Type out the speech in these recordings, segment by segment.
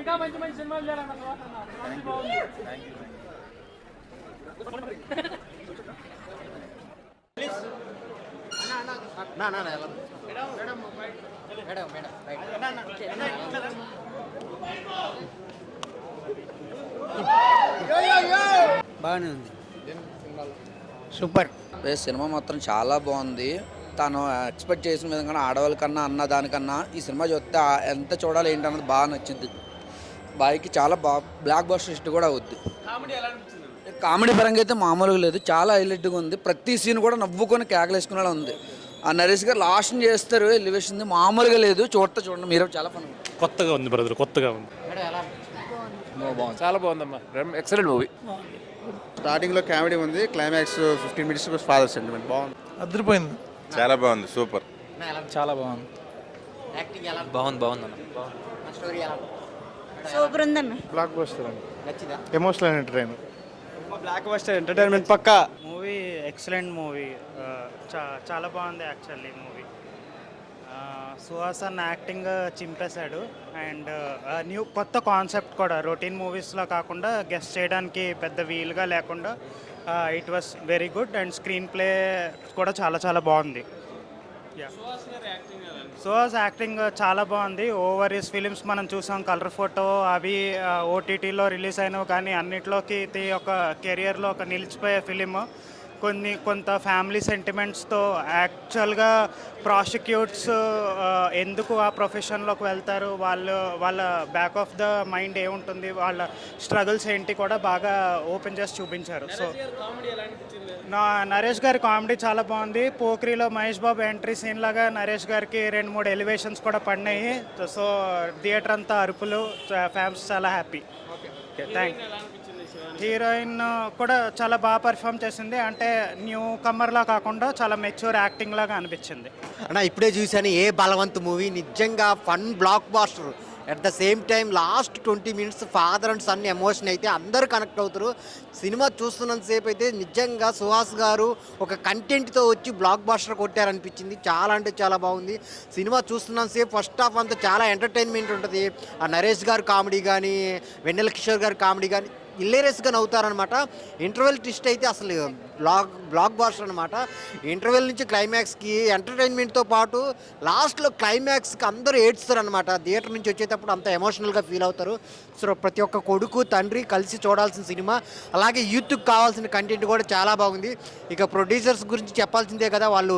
ఇంకా మంచి మంచి సినిమాలు చేయాలన్న బాగానే ఉంది, సూపర్. సినిమా మాత్రం చాలా బాగుంది. తను ఎక్స్పెక్ట్ చేసిన విధంగా ఆడవాళ్ళ కన్నా అన్న దానికన్నా ఈ సినిమా చూస్తే ఎంత చూడాలి ఏంటన్నది బాగా నచ్చింది. బాయ్కి చాలా బ్లాక్ బస్టర్ హిట్ కూడా అవుద్ది. కామెడీ పరంగా అయితే మామూలుగా లేదు, చాలా హైలైట్గా ఉంది. ప్రతి సీన్ కూడా నవ్వుకొని కేకలేసుకునేలా ఉంది. ఆ నరేష్ గారు లాస్ట్ చేస్తారు ఎలివేషన్ మామూలుగా లేదు. చూడండి మీరు, చాలా ఫన్. కొత్తగా ఉంది బ్రదర్, కొత్తగా ఉంది. బాగుంది, చాలా బాగుందమ్మా. Excellent movie. స్టార్టింగ్లో కామెడీ ఉంది, క్లైమాక్స్ 15 minutes ఫాదర్ సెంటిమెంట్ బాగుంది. అదిరిపోయింది, చాలా బాగుంది, సూపర్. చాలా బాగుంది. బాగుంది అన్న. సూపర్ ఉందన్న. బ్లాక్ బస్టర్ అండి, emotional entertainer. Blockbuster entertainment పక్కా. మూవీ ఎక్సలెంట్ మూవీ, చాలా బాగుంది యాక్చువల్లీ మూవీ. సుహాసన్ యాక్టింగ్ చింపేశాడు. అండ్ కొత్త కాన్సెప్ట్ కూడా రొటీన్ మూవీస్లో కాకుండా గెస్ట్ చేయడానికి పెద్ద వీలుగా లేకుండా it was very good. And screenplay కూడా చాలా చాలా బాగుంది. సుహాస్ యాక్టింగ్ చాలా బాగుంది. ఓవర్ హిస్ ఫిలిమ్స్ మనం చూసాం, కలర్ ఫోటో అవి ఓటీటీలో రిలీజ్ అయినవి, కానీ అన్నిట్లోకి ఒక కెరియర్లో ఒక నిలిచిపోయే ఫిలిం. కొంత ఫ్యామిలీ సెంటిమెంట్స్తో యాక్చువల్గా ప్రాసిక్యూట్స్ ఎందుకు ఆ ప్రొఫెషన్లోకి వెళ్తారు, వాళ్ళ బ్యాక్ ఆఫ్ ద మైండ్ ఏముంటుంది, వాళ్ళ స్ట్రగుల్స్ ఏంటి కూడా బాగా ఓపెన్ చేసి చూపించారు. సో నరేష్ గారి కామెడీ చాలా బాగుంది. పోక్రీలో మహేష్ బాబు ఎంట్రీ సీన్ లాగా నరేష్ గారికి 2-3 ఎలివేషన్స్ కూడా పడినాయి. సో థియేటర్ అంతా అరుపులు, ఫ్యాన్స్ చాలా హ్యాపీ. Okay, thank. హీరోయిన్ కూడా చాలా బాగా పర్ఫామ్ చేసింది. అంటే న్యూ కమర్లా కాకుండా చాలా మెచ్యూర్ యాక్టింగ్ లాగా అనిపించింది. అన్న ఇప్పుడే చూశాను ఏ బలవంత్ మూవీ, నిజంగా fun blockbuster. At the same time last 20 minutes father and son emotion అయితే అందరూ కనెక్ట్ అవుతారు. సినిమా చూస్తున్నంతసేపు అయితే నిజంగా సుహాస్ గారు ఒక కంటెంట్తో వచ్చి బ్లాక్ బాస్టర్ కొట్టారనిపించింది. చాలా అంటే చాలా బాగుంది. సినిమా చూస్తున్నంతసేపు ఫస్ట్ హాఫ్ అంతా చాలా ఎంటర్టైన్మెంట్ ఉంటుంది. ఆ నరేష్ గారు కామెడీ కానీ, వెన్నెల కిషోర్ గారి కామెడీ కానీ ఇల్లేరియస్గా నవ్వుతారనమాట. ఇంటర్వెల్ ట్విస్ట్ అయితే అసలు బ్లాక్ బాస్టర్ అనమాట. ఇంటర్వెల్ నుంచి క్లైమాక్స్కి ఎంటర్టైన్మెంట్తో పాటు లాస్ట్లో క్లైమాక్స్కి అందరూ ఏడ్స్తారనమాట. థియేటర్ నుంచి వచ్చేటప్పుడు అంత ఎమోషనల్గా ఫీల్ అవుతారు. సో ప్రతి ఒక్క కొడుకు తండ్రి కలిసి చూడాల్సిన సినిమా. అలాగే యూత్కి కావాల్సిన కంటెంట్ కూడా చాలా బాగుంది. ఇక ప్రొడ్యూసర్స్ గురించి చెప్పాల్సిందే కదా, వాళ్ళు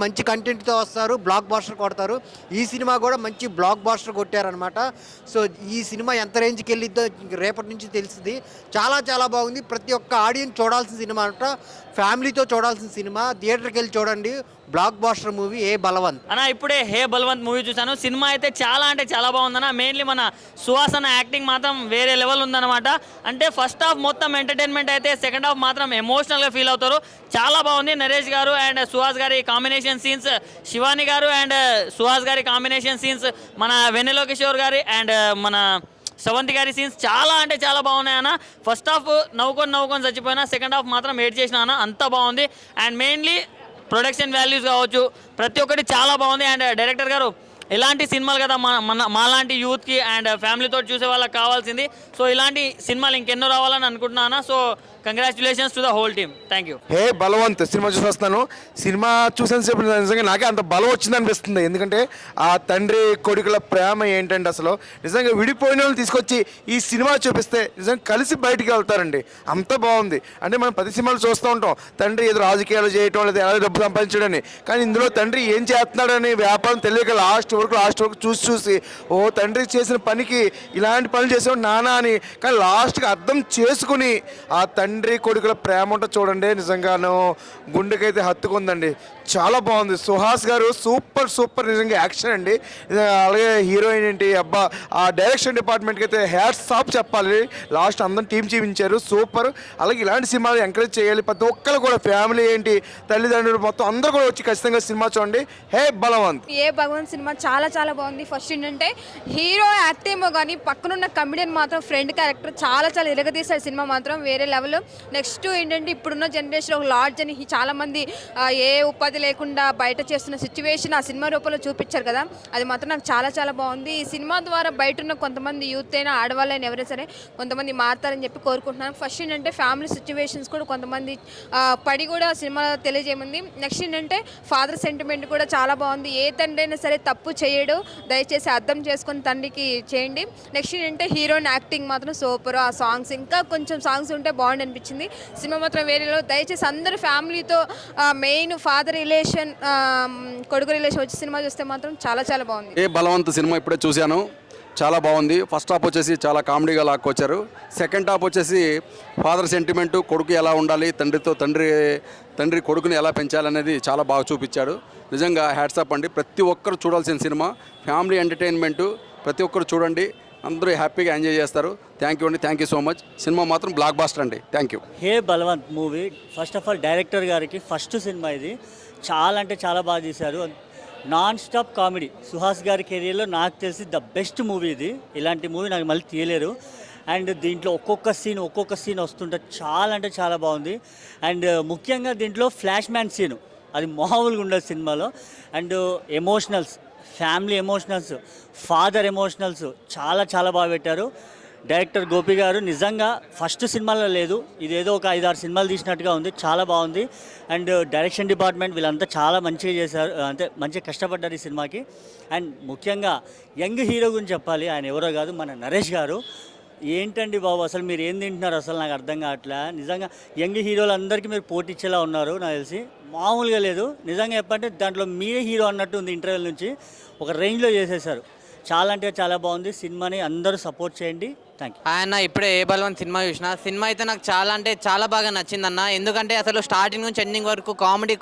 మంచి కంటెంట్తో వస్తారు, బ్లాక్ బాస్టర్ కొడతారు. ఈ సినిమా కూడా మంచి బ్లాక్ బాస్టర్ కొట్టారనమాట. సో ఈ సినిమా ఎంత రేంజ్కి వెళ్ళిద్దో రేపటి నుంచి తెలుస్తుంది. చాలా చాలా బాగుంది. ప్రతి ఒక్క ఆడియన్స్ చూడాల్సిన సినిమా అంట, ఫ్యామిలీతో చూడాల్సిన సినిమా. థియేటర్కి వెళ్ళి చూడండి. బ్లాక్ బాస్టర్ మూవీ ఏ బలవంత్ అన్న. ఇప్పుడే హే బలవంత్ మూవీ చూశాను. సినిమా అయితే చాలా అంటే చాలా బాగుందన్న. మెయిన్లీ మన సుహాసన్ యాక్టింగ్ మాత్రం వేరే లెవెల్ ఉందన్నమాట. అంటే ఫస్ట్ హాఫ్ మొత్తం ఎంటర్టైన్మెంట్ అయితే, సెకండ్ హాఫ్ మాత్రం ఎమోషనల్గా ఫీల్ అవుతారు. చాలా బాగుంది. నరేష్ గారు అండ్ సుహాస్ గారి కాంబినేషన్ సీన్స్, శివాని గారు అండ్ సుహాస్ గారి కాంబినేషన్ సీన్స్, మన వెన్నెల కిషోర్ గారి అండ్ మన శ్రవంతి గారి సీన్స్ చాలా అంటే చాలా బాగున్నాయి అన్న. ఫస్ట్ హాఫ్ నవ్వుకొని చచ్చిపోయినా, సెకండ్ హాఫ్ మాత్రం వెయిట్ చేసిన అన్న, అంత బాగుంది. అండ్ మెయిన్లీ ప్రొడక్షన్ వాల్యూస్ కావచ్చు, ప్రతి ఒక్కటి చాలా బాగుంది. అండ్ డైరెక్టర్ గారు ఇలాంటి సినిమాలు కదా మాలాంటి యూత్కి అండ్ ఫ్యామిలీతో చూసే వాళ్ళకి కావాల్సింది. సో ఇలాంటి సినిమాలు ఇంకెన్నో రావాలని అనుకుంటున్నాను. So congratulations to the whole team. Thank you. Hey Balwant cinema చూసి వస్తాను. సినిమా చూసేసేపు నిజంగా నాకే అంత బలం వచ్చింది అనిపిస్తుంది. ఎందుకంటే ఆ తండ్రి కొడుకుల ప్రేమ ఏంటంటే అసలు నిజంగా విడిపోయిన వాళ్ళని తీసుకొచ్చి ఈ సినిమా చూపిస్తే నిజంగా కలిసి బయటికి వెళ్తారండి. అంత బాగుంది. అంటే మనం 10 సినిమాలు చూస్తూ ఉంటాం, తండ్రి ఏదో రాజకీయాలు చేయటం లేదా ఎలా డబ్బు సంపాదించడని. కానీ ఇందులో తండ్రి ఏం చేస్తున్నాడని వ్యాపారం తెలియక లాస్ట్ వరకు చూసి ఓ తండ్రి చేసిన పనికి ఇలాంటి పనులు చేసేవాడు నానా అని. కానీ లాస్ట్కి అర్థం చేసుకుని ఆ తండ్రి కొడుకుల ప్రేమ ఉంటుంది చూడండి, నిజంగాను గుండెకైతే హత్తుకుందండి. చాలా బాగుంది. సుహాస్ గారు సూపర్ నిజంగా యాక్షన్ అండి. అలాగే హీరోయిన్ ఏంటి అబ్బా, ఆ డైరెక్షన్ డిపార్ట్మెంట్కి అయితే హ్యాట్స్ ఆఫ్ చెప్పాలి. లాస్ట్ అందరం టీం చూపించారు, సూపర్. అలాగే ఇలాంటి సినిమాలు ఎంకరేజ్ చేయాలి. ప్రతి ఒక్కరు కూడా ఫ్యామిలీ ఏంటి, తల్లిదండ్రులు మొత్తం అందరూ కూడా వచ్చి ఖచ్చితంగా సినిమా చూడండి. హే బలవంత్. ఏ భగవంత్ సినిమా చాలా చాలా బాగుంది. ఫస్ట్ ఏంటంటే హీరో యాక్టింగ్ కానీ పక్కనున్న కమెడియన్ మాత్రం ఫ్రెండ్ క్యారెక్టర్ చాలా చాలా ఇరగదీశారు. సినిమా మాత్రం వేరే లెవెల్. నెక్స్ట్ ఏంటంటే ఇప్పుడున్న జనరేషన్ ఒక లాడ్జ్ అని చాలా మంది ఏ ఉపాధి లేకుండా బయట చేస్తున్న సిచ్యువేషన్ ఆ సినిమా రూపంలో చూపించారు కదా, అది మాత్రం నాకు చాలా చాలా బాగుంది. ఈ సినిమా ద్వారా బయట ఉన్న కొంతమంది యూత్ అయినా ఆడవాళ్ళైనా ఎవరైనా సరే కొంతమంది మారుతారని చెప్పి కోరుకుంటున్నాను. ఫస్ట్ ఏంటంటే ఫ్యామిలీ సిచ్యువేషన్స్ కూడా కొంతమంది పడి కూడా సినిమాలో తెలియజేయమంది. నెక్స్ట్ ఏంటంటే ఫాదర్ సెంటిమెంట్ కూడా చాలా బాగుంది. ఏ తండ్రి అయినా సరే తప్పు చేయడు, దయచేసి అర్థం చేసుకొని తండ్రికి చేయండి. నెక్స్ట్ ఏంటంటే హీరోయిన్ యాక్టింగ్ మాత్రం సూపర్. ఆ సాంగ్స్ ఇంకా కొంచెం సాంగ్స్ ఉంటే బాగుండి అనిపించింది. సినిమా మాత్రం వేరేలో. దయచేసి అందరు ఫ్యామిలీతో మెయిన్ ఫాదర్ రిలేషన్, కొడుకు రిలేషన్ వచ్చి సినిమా చూస్తే మాత్రం చాలా చాలా బాగుంది. ఏ బలవంత్ సినిమా ఇప్పుడే చూశాను, చాలా బాగుంది. ఫస్ట్ హాఫ్ వచ్చేసి చాలా కామెడీగా లాక్కొచ్చారు. సెకండ్ హాఫ్ వచ్చేసి ఫాదర్ సెంటిమెంటు, కొడుకు ఎలా ఉండాలి, తండ్రి కొడుకుని ఎలా పెంచాలనేది చాలా బాగా చూపించాడు. నిజంగా హ్యాట్స్ అప్ అండి. ప్రతి ఒక్కరు చూడాల్సిన సినిమా, ఫ్యామిలీ ఎంటర్టైన్మెంటు. ప్రతి ఒక్కరు చూడండి, అందరూ హ్యాపీగా ఎంజాయ్ చేస్తారు. థ్యాంక్ యూ అండి, thank you so much. Cinema మాత్రం బ్లాక్ బాస్టర్ అండి. Thank you. Hey Balwant movie first of all director గారికి ఫస్ట్ సినిమా ఇది. చాలా అంటే చాలా బాగా తీశారు. Non stop comedy. సుహాస్ గారి కెరీర్లో నాకు తెలిసి ద బెస్ట్ మూవీ ఇది. ఇలాంటి మూవీ నాకు మళ్ళీ తీయలేరు. అండ్ దీంట్లో ఒక్కొక్క సీన్ వస్తుంటే చాలా అంటే చాలా బాగుంది. అండ్ ముఖ్యంగా దీంట్లో ఫ్లాష్ మ్యాన్ సీను అది మామూలుగా ఉండదు సినిమాలో. And emotionals, family emotionals, father emotionals చాలా చాలా బాగా పెట్టారు. డైరెక్టర్ గోపి గారు నిజంగా ఫస్ట్ సినిమాలో లేదు, ఇదేదో ఒక 5-6 సినిమాలు తీసినట్టుగా ఉంది. చాలా బాగుంది. అండ్ డైరెక్షన్ డిపార్ట్మెంట్ వీళ్ళంతా చాలా మంచిగా చేశారు, అంటే మంచిగా కష్టపడ్డారు ఈ సినిమాకి. అండ్ ముఖ్యంగా యంగ్ హీరో గురించి చెప్పాలి. ఆయన ఎవరో కాదు, మన నరేష్ గారు. ఏంటండి బాబు అసలు మీరు ఏం తింటున్నారు అసలు నాకు అర్థం కావట్లే. నిజంగా యంగ్ హీరోలు అందరికీ మీరు పోటీ ఇచ్చేలా ఉన్నారు నాకు తెలిసి. మామూలుగా లేదు. నిజంగా చెప్పంటే దాంట్లో మీరే హీరో అన్నట్టు ఉంది. ఇంటర్వ్యూల నుంచి ఒక రేంజ్లో చేసేసారు. చాలా అంటే చాలా బాగుంది. సినిమాని అందరూ సపోర్ట్ చేయండి. Thank you. ఆయన ఇప్పుడే ఏ బలవంత్ సినిమా చూసిన. సినిమా అయితే నాకు చాలా అంటే చాలా బాగా నచ్చిందన్న. ఎందుకంటే అసలు స్టార్టింగ్ నుంచి ఎండింగ్ వరకు కామెడీ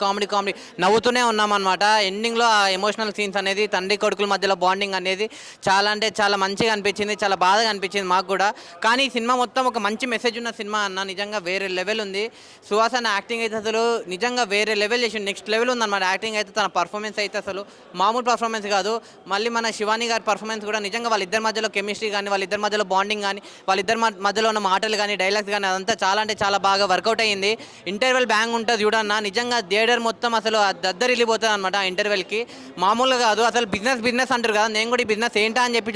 నవ్వుతూనే ఉన్నామన్నమాట. ఎండింగ్లో ఆ ఎమోషనల్ సీన్స్ అనేది, తండ్రి కొడుకుల మధ్యలో బాండింగ్ అనేది చాలా అంటే చాలా మంచిగా అనిపించింది, చాలా బాధగా అనిపించింది మాకు కూడా. కానీ ఈ సినిమా మొత్తం ఒక మంచి మెసేజ్ ఉన్న సినిమా అన్న. నిజంగా వేరే లెవెల్ ఉంది. సుహాస్ అన్న యాక్టింగ్ అయితే అసలు నిజంగా వేరే లెవెల్ చేసి నెక్స్ట్ లెవెల్ ఉందన్నమాట. యాక్టింగ్ అయితే, తన పర్ఫార్మెన్స్ అయితే అసలు మామూలు పర్ఫార్మెన్స్ కాదు. మళ్ళీ మన శివాని గారి పర్ఫార్మెన్స్ కూడా నిజంగా వాళ్ళిద్దరి మధ్యలో కెమిస్ట్రీ కానీ, వాళ్ళిద్దరి మధ్యలో బాండింగ్ కానీ, వాళ్ళిద్దరి మధ్యలో ఉన్న మాటలు కానీ, డైలాగ్స్ కానీ అదంతా చాలా అంటే చాలా బాగా వర్కౌట్ అయ్యింది. ఇంటర్వెల్ బ్యాంగ్ ఉంటుంది చూడన్న. నిజంగా థియేటర్ మొత్తం అసలు దద్దరిల్లిపోతుంది అనమాట ఆ ఇంటర్వెల్కి. మామూలుగా కాదు అసలు. బిజినెస్ అంటారు కదా, నేను కూడా ఈ బిజినెస్ ఏంటా అని చెప్పి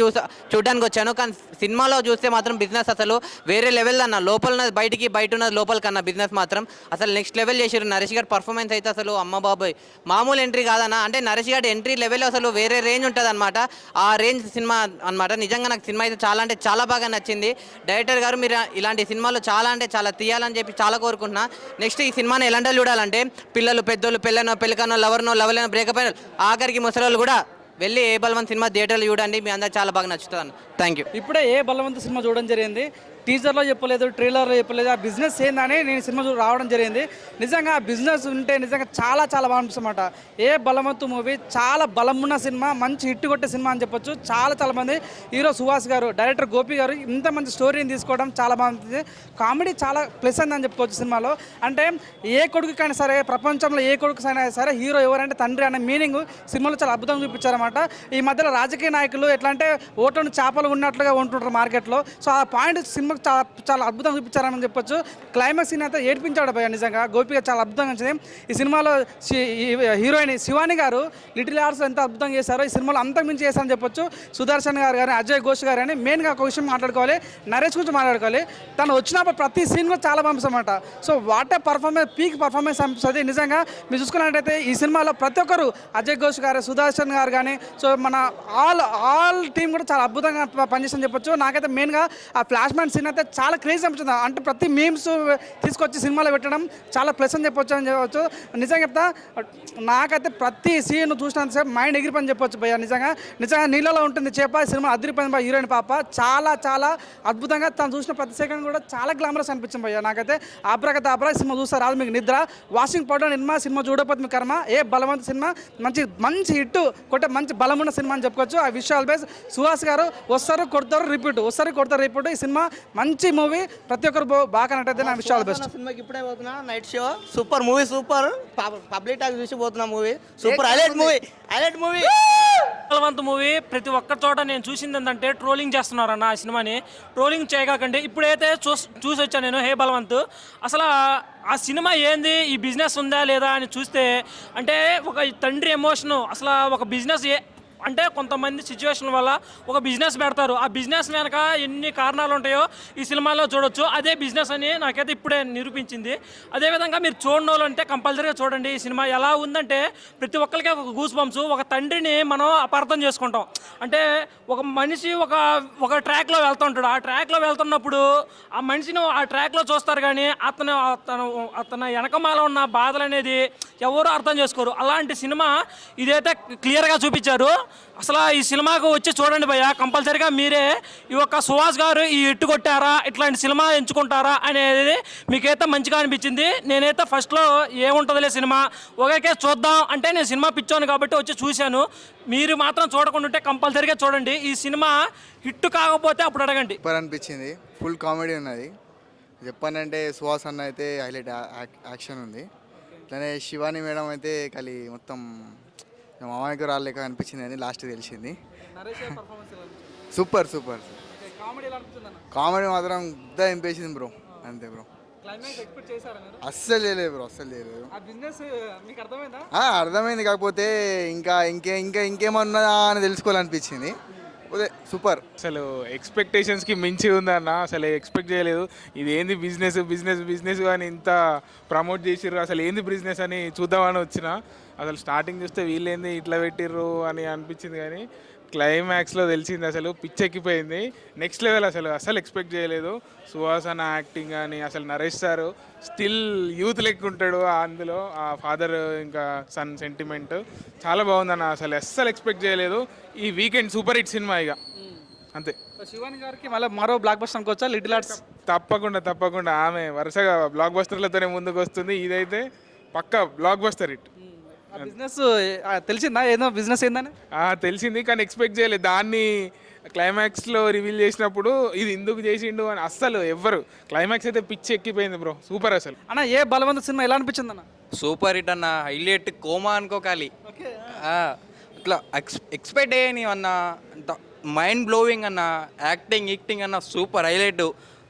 చూడడానికి వచ్చాను. కానీ సినిమాలో చూస్తే మాత్రం బిజినెస్ అసలు వేరే లెవెల్ అన్న. లోపల ఉన్నది బయటికి, బయట ఉన్నది లోపలికన్నా బిజినెస్ మాత్రం అసలు నెక్స్ట్ లెవెల్ చేశారు. నరేష్ గారి పర్ఫార్మెన్స్ అయితే అసలు అమ్మ బాబాయ్ మామూలు ఎంట్రీ కాదన్న. అంటే నరేష్ గారి ఎంట్రీ లెవెల్ అసలు వేరే రేంజ్ ఉంటుంది అనమాట. ఆ రేంజ్ సినిమా అనమాట. నిజంగా నాకు సినిమా అయితే చాలా అంటే చాలా బాగా నచ్చింది. డైరెక్టర్ గారు మీరు ఇలాంటి సినిమాలు చాలా అంటే చాలా తీయాలని చెప్పి చాలా కోరుకుంటున్నా. నెక్స్ట్ ఈ సినిమాని ఎలాంటి చూడాలంటే పిల్లలు, పెద్దోళ్ళు, పెళ్ళికనో, లవర్లేనో, బ్రేకప్ అయిన ఆఖరికి ముసలోళ్ళు కూడా వెళ్ళి ఏ బలవంత్ సినిమా థియేటర్లో చూడండి. మీ అందరికి చాలా బాగా నచ్చుతుంది అన్న. Thank you. ఇప్పుడే ఏ బలవంత్ సినిమా చూడడం జరిగింది. టీజర్లో చెప్పలేదు, ట్రైలర్లో చెప్పలేదు. ఆ బిజినెస్ ఏందని నేను సినిమా రావడం జరిగింది. నిజంగా ఆ బిజినెస్ ఉంటే నిజంగా చాలా చాలా బాగా అనిపిస్తుందన్నమాట. ఏ బలవంతు మూవీ చాలా బలమున్న సినిమా, మంచి హిట్ కొట్టే సినిమా అని చెప్పొచ్చు. చాలా చాలా మంది హీరో సుహాస్ గారు, డైరెక్టర్ గోపి గారు ఇంత మంచి స్టోరీని తీసుకోవడం చాలా బాగుంటుంది. కామెడీ చాలా ప్లస్ అని చెప్పుకోవచ్చు సినిమాలో. అంటే ఏ కొడుకుకైనా సరే, ప్రపంచంలో ఏ కొడుకుకైనా సరే హీరో ఎవరంటే తండ్రి అనే మీనింగ్ సినిమాలో చాలా అద్భుతంగా చూపించారన్నమాట. ఈ మధ్యలో రాజకీయ నాయకులు ఎట్లా అంటే ఓట్లను చేపలు ఉన్నట్లుగా ఉంటుంటారు మార్కెట్లో. సో ఆ పాయింట్ సినిమా చాలా అద్భుతంగా చూపించారని చెప్పొచ్చు. క్లైమాక్స్ సీన్ అయితే ఏడ్పించాడు భయ. నిజంగా గోపిగా చాలా అద్భుతంగా నచ్చింది. ఈ సినిమాలో హీరోయిన్ శివాని గారు లిటిల్ ఆర్ట్స్ ఎంత అద్భుతంగా చేశారో ఈ సినిమాలో అంతకు మించి చేశారని చెప్పొచ్చు. సుదర్శన్ గారు కానీ, అజయ్ ఘోష్ గారు కానీ. మెయిన్గా ఒక విషయం మాట్లాడుకోవాలి, నరేష్ గురించి మాట్లాడుకోవాలి. తను వచ్చినప్పుడు ప్రతి సీన్ కూడా చాలా పంపిస్తామన్నమాట. So what a performance, peak performance అనిపిస్తుంది. నిజంగా మీరు చూసుకున్నట్టయితే ఈ సినిమాలో ప్రతి ఒక్కరు, అజయ్ ఘోష్ గారు, సుదర్శన్ గారు కానీ, సో మన ఆల్ టీం కూడా చాలా అద్భుతంగా పనిచేస్తుందని చెప్పొచ్చు. నాకైతే మెయిన్గా ఆ ఫ్లాష్ మ్యాన్ సీన్ అయితే చాలా క్రేజ్ అనిపిస్తుంది. అంటే ప్రతి మీమ్స్ తీసుకొచ్చి సినిమాలో పెట్టడం చాలా ప్లస్ అని చెప్పొచ్చు. నిజంగా చెప్తా, నాకైతే ప్రతి సీన్ చూసినంతసేపు మైండ్ ఎగిరిపోని చెప్పొచ్చు భయ్య. నిజంగా నీళ్ళలో ఉంటుంది చేప. సినిమా అదిరిపోయింది భయ్య. హీరోయిన్ పాప చాలా చాలా అద్భుతంగా, తను చూసిన ప్రతి సెకండ్ కూడా చాలా గ్లామరస్ అనిపించింది భయ్య. నాకైతే ఆబ్రా సినిమా చూస్తే రాదు మీకు నిద్ర. వాషింగ్ పౌడర్ సినిమా చూడకపోతే మీ కర్మ. ఏ బలవంత్ సినిమా మంచి హిట్ కొట్టే మంచి బలమున్న సినిమా అని చెప్పుకోవచ్చు. ఆ విషయాలు బేస్ సుహాస్ గారు వస్తారు, కొడతారు, రిపీట్. ఈ సినిమా మంచి మూవీ, ప్రతి ఒక్కరు బాగా కనెక్ట్ అయితే నా విషయాలు బెస్ట్. సినిమాకి ఇప్పుడే పోతున్నా, night show super movie, super public talk చూసి పోతున్నా movie, super highlight movie. Balwant movie ప్రతి ఒక్క చోట నేను చూసింది ఏంటంటే ట్రోలింగ్ చేస్తున్నారన్న ఆ సినిమాని. ట్రోలింగ్ చేయకండి. ఇప్పుడైతే చూసి వచ్చాను నేను హే బలవంత్. అసలు ఆ సినిమా ఏంది, ఈ బిజినెస్ ఉందా లేదా అని చూస్తే అంటే ఒక తండ్రి ఎమోషను, అసలు ఒక బిజినెస్ అంటే కొంతమంది సిచ్యువేషన్ వల్ల ఒక బిజినెస్ పెడతారు. ఆ బిజినెస్ వెనక ఎన్ని కారణాలు ఉంటాయో ఈ సినిమాలో చూడొచ్చు. అదే బిజినెస్ అని నాకైతే ఇప్పుడే నిరూపించింది. అదేవిధంగా మీరు చూడని వాళ్ళు అంటే కంపల్సరీగా చూడండి. ఈ సినిమా ఎలా ఉందంటే ప్రతి ఒక్కరికి ఒక గూస్ బంప్స్. ఒక తండ్రిని మనం అపార్థం చేసుకుంటాం. అంటే ఒక మనిషి ఒక ట్రాక్లో వెళ్తుంటాడు. ఆ ట్రాక్లో వెళ్తున్నప్పుడు ఆ మనిషిని ఆ ట్రాక్లో చూస్తారు, కానీ అతను వెనకమాల ఉన్న బాధలు అనేది ఎవరు అర్థం చేసుకోరు. అలాంటి సినిమా ఇదైతే క్లియర్గా చూపించారు. అసలు ఈ సినిమాకు వచ్చి చూడండి భయ్య, కంపల్సరీగా మీరే ఈ యొక్క సుహాస్ గారు ఈ ఇట్టు కొట్టారా, ఇట్లాంటి సినిమా ఎంచుకుంటారా అనేది మీకైతే మంచిగా అనిపించింది. నేనైతే ఫస్ట్లో ఏముంటుందిలే సినిమా ఒకేకే చూద్దాం అంటే నేను సినిమా పిచ్చాను కాబట్టి వచ్చి చూశాను. మీరు మాత్రం చూడకుండా ఉంటే కంపల్సరీగా చూడండి. ఈ సినిమా హిట్ కాకపోతే అప్పుడు అడగండి. సూపర్ అనిపించింది, ఫుల్ కామెడీ ఉన్నది. చెప్పానంటే సుహాస్ అన్న అయితే హైలైట్ యాక్షన్ ఉంది. అట్లనే శివాని మేడం అయితే కలి మొత్తం మామయ్యకు రాలేక అనిపించింది అని లాస్ట్ తెలిసింది. సూపర్ కామెడీ మాత్రం గుద్ద ఎంపేసింది బ్రో, అంతే బ్రో. అస్సలు చేయలేదు బ్రో, అస్సలు చేయలేదు. అర్థమైంది, కాకపోతే ఇంకేమన్నా అని తెలుసుకోవాలనిపించింది. సూపర్. అసలు ఎక్స్పెక్టేషన్స్కి మించి ఉందన్న, అసలు ఎక్స్పెక్ట్ చేయలేదు. ఇది ఏంది బిజినెస్ అని ఇంత ప్రమోట్ చేసిర్రు, అసలు ఏంది బిజినెస్ అని చూద్దామని వచ్చిన. అసలు స్టార్టింగ్ చూస్తే వీళ్ళేంది ఇట్లా పెట్టిర్రు అని అనిపించింది, కానీ క్లైమాక్స్లో తెలిసింది అసలు పిచ్చెక్కిపోయింది. నెక్స్ట్ లెవెల్, అసలు ఎక్స్పెక్ట్ చేయలేదు. సుహాస్ అన్న యాక్టింగ్ కానీ, అసలు నరేష్ సార్ స్టిల్ యూత్ లెక్క ఉంటాడు అందులో. ఆ ఫాదర్ ఇంకా సన్ సెంటిమెంట్ చాలా బాగుందన్న, అస్సలు ఎక్స్పెక్ట్ చేయలేదు. ఈ వీకెండ్ సూపర్ హిట్ సినిమా ఇక అంతే. శివాని గారికి మళ్ళీ మరో బ్లాక్ బస్టర్ అనుకోవచ్చా లిటిల్ ఆర్ట్స్? తప్పకుండా ఆమె వరుసగా బ్లాక్ బస్టర్లతోనే ముందుకు వస్తుంది. ఇదైతే పక్కా బ్లాక్ బస్టర్ హిట్. బిజినెస్ తెలిసిందా ఏదో బిజినెస్ ఏందని? తెలిసింది, కానీ ఎక్స్పెక్ట్ చేయలేదు. దాన్ని క్లైమాక్స్లో రివీల్ చేసినప్పుడు ఇది ఎందుకు చేసిండు అని అస్సలు ఎవ్వరు. క్లైమాక్స్ అయితే పిచ్చి ఎక్కిపోయింది బ్రో, సూపర్. అసలు అన్న ఏ బలవంత సినిమా ఎలా అనిపించింది అన్న? సూపర్ హిట్ అన్న, హైలైట్ కోమా అనుకోకాలి. అట్లా ఎక్స్పెక్ట్ చేయని అన్న, మైండ్ బ్లోవింగ్ అన్న, యాక్టింగ్ అన్న సూపర్ హైలైట్.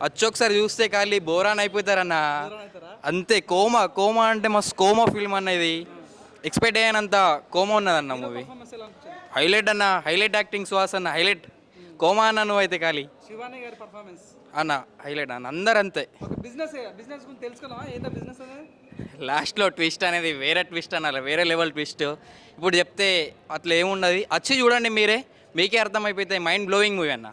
వచ్చొకసారి చూస్తే ఖాళీ బోరాన్ అయిపోతారన్న, అంతే. కోమా అంటే మస్తు కోమా ఫిల్మ్ అన్న. ఇది ఎక్స్పెక్ట్ అయ్యానంత కోమా ఉన్నదన్న మూవీ. హైలైట్ అన్న, హైలైట్ యాక్టింగ్ సుహాస్ అన్న, హైలైట్. కోమా అన్న నువ్వు అయితే ఖాళీ శివాని గారి పర్ఫార్మెన్స్ అన్న హైలైట్ అన్న, అందరు అంతే. బిజినెస్ గురించి తెలుసుకున్నావా ఏంటో బిజినెస్ అనేది? లాస్ట్లో ట్విస్ట్ అనేది వేరే ట్విస్ట్ అనాలి, వేరే లెవెల్ ట్విస్ట్. ఇప్పుడు చెప్తే అట్లా ఏముండదు, వచ్చి చూడండి మీరే, మీకే అర్థమైపోతాయి. మైండ్ బ్లోయింగ్ మూవీ అన్న.